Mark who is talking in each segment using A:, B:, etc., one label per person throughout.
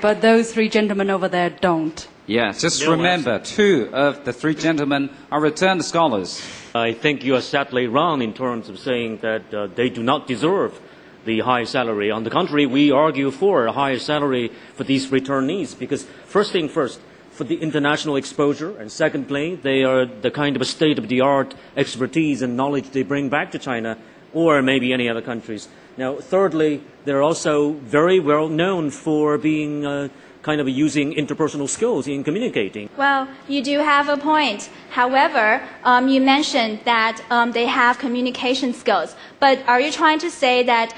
A: but those three gentlemen over there don't.
B: Yeah, just remember, 2 of the 3 gentlemen are returned scholars.
C: I think you are sadly wrong in terms of saying that they do not deserve the high salary. On the contrary, we argue for a higher salary for these returnees because, first thing first, for the international exposure, and secondly, they are the kind of a state-of-the-art expertise and knowledge they bring back to China or maybe any other countries. Now, thirdly, they're also very well known for being kind of using interpersonal skills in communicating.
D: Well, you do have a point. However, you mentioned that they have communication skills. But are you trying to say that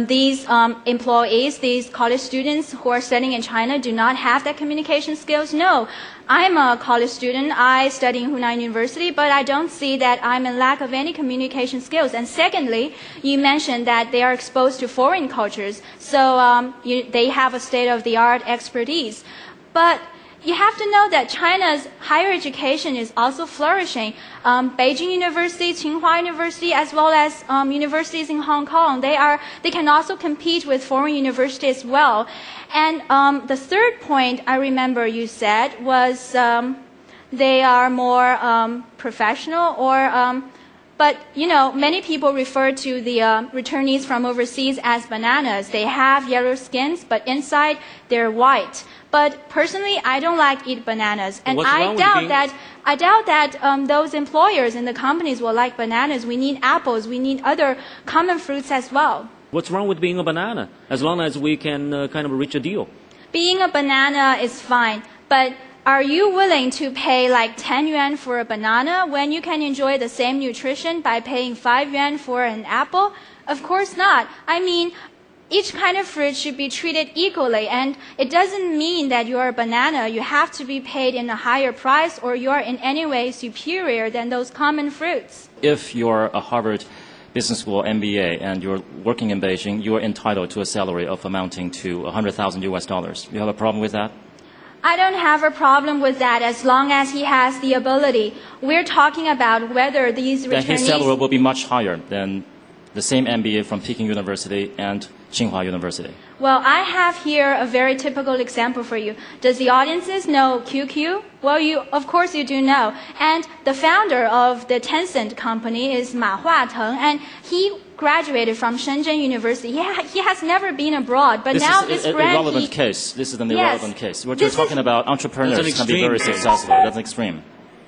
D: these employees, these college students who are studying in China do not have that communication skills? No. I'm a college student. I study in Hunan University, but I don't see that I'm in lack of any communication skills. And secondly, you mentioned that they are exposed to foreign cultures, so they have a state-of-the-art expertise. But you have to know that China's higher education is also flourishing. Beijing University, Tsinghua University, as well as universities in Hong Kong, they can also compete with foreign universities as well. And the third point I remember you said was they are more professional or but, you know, many people refer to the returnees from overseas as bananas. They have yellow skins, but inside they're white. But personally, I don't like to eat bananas. And I doubt that those employers in the companies will like bananas. We need apples. We need other common fruits as well.
C: What's wrong with being a banana, as long as we can kind of reach a deal?
D: Being a banana is fine, but are you willing to pay like 10 yuan for a banana when you can enjoy the same nutrition by paying 5 yuan for an apple? Of course not. I mean, each kind of fruit should be treated equally, and it doesn't mean that you're a banana. You have to be paid in a higher price or you're in any way superior than those common fruits.
E: If you're a Harvard Business School MBA and you're working in Beijing, you are entitled to a salary of amounting to 100,000 US dollars. You have a problem with that?
D: I don't have a problem with that as long as he has the ability. We're talking about whether these returnees...
E: Then his salary will be much higher than the same MBA from Peking University and Tsinghua University.
D: Well, I have here a very typical example for you. Does the audiences know QQ? Well, of course you do know. And the founder of the Tencent company is Ma Huateng, and he graduated from Shenzhen University. He has never been abroad, but now this brand...
E: This is an irrelevant case. This is an irrelevant case. We're just talking about entrepreneurs can be very successful. That's an extreme.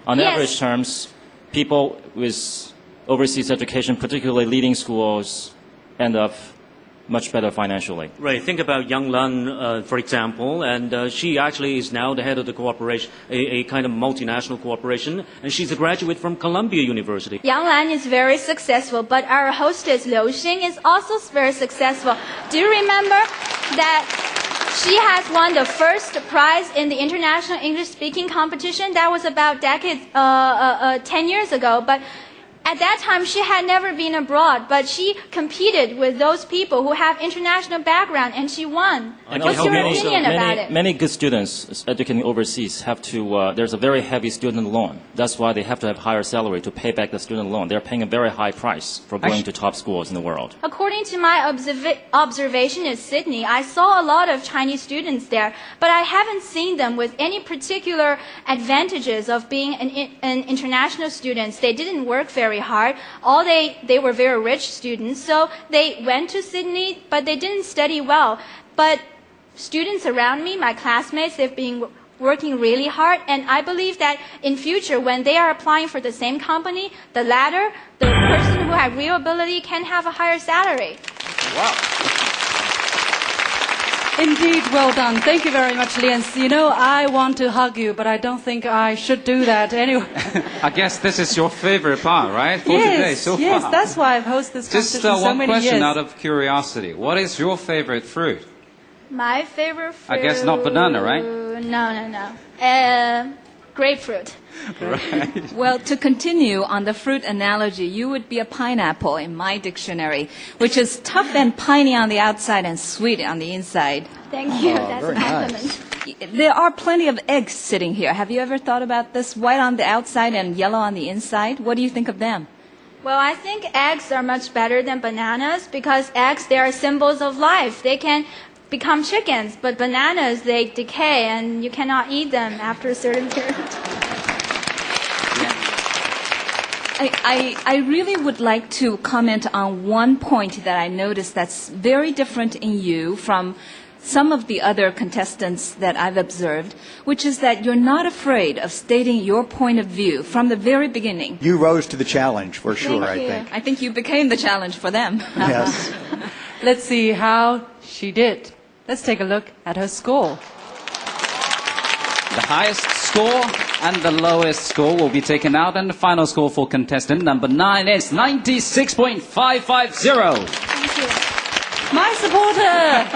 E: On average terms, people with overseas education, particularly leading schools, end up much better financially.
C: Right. Think about Yang Lan, for example, and she actually is now the head of the corporation, a kind of multinational corporation, and she's a graduate from Columbia University.
D: Yang Lan is very successful, but our hostess Liu Xing is also very successful. Do you remember that she has won the first prize in the international English-speaking competition? That was about 10 years ago, but at that time, she had never been abroad, but she competed with those people who have international background, and she won. What's your opinion about it?
E: Many good students educating overseas have to, there's a very heavy student loan. That's why they have to have higher salary to pay back the student loan. They're paying a very high price for going to top schools in the world.
D: According to my observation in Sydney, I saw a lot of Chinese students there, but I haven't seen them with any particular advantages of being an international student. They didn't work very hard. They were very rich students, so they went to Sydney, but they didn't study well. But students around me, my classmates, they've been working really hard, and I believe that in future, when they are applying for the same company, the latter, the person who has real ability can have a higher salary.
E: Wow.
A: Indeed, well done. Thank you very much, Lian. You know, I want to hug you, but I don't think I should do that anyway.
B: I guess this is your favorite part, right? For today, so far.
A: Yes, that's why I've hosted this competition so many years.
B: Just one question out of curiosity. What is your favorite fruit?
D: My favorite fruit...
B: I guess not banana, right?
D: No. Grapefruit.
B: Right.
F: Well, to continue on the fruit analogy, you would be a pineapple in my dictionary, which is tough and piney on the outside and sweet on the inside.
D: Thank you. That's a compliment.
F: There are plenty of eggs sitting here. Have you ever thought about this? White on the outside and yellow on the inside. What do you think of them?
D: Well, I think eggs are much better than bananas because eggs, they are symbols of life. They can become chickens, but bananas, they decay and you cannot eat them after a certain period.
F: I really would like to comment on one point that I noticed that's very different in you from some of the other contestants that I've observed, which is that you're not afraid of stating your point of view from the very beginning.
G: You rose to the challenge, for sure, I think.
F: I think you became the challenge for them.
G: Yes.
A: Let's see how she did. Let's take a look at her score.
B: The highest score and the lowest score will be taken out, and the final score for contestant number 9 is 96.550.
D: Thank you.
A: My supporter!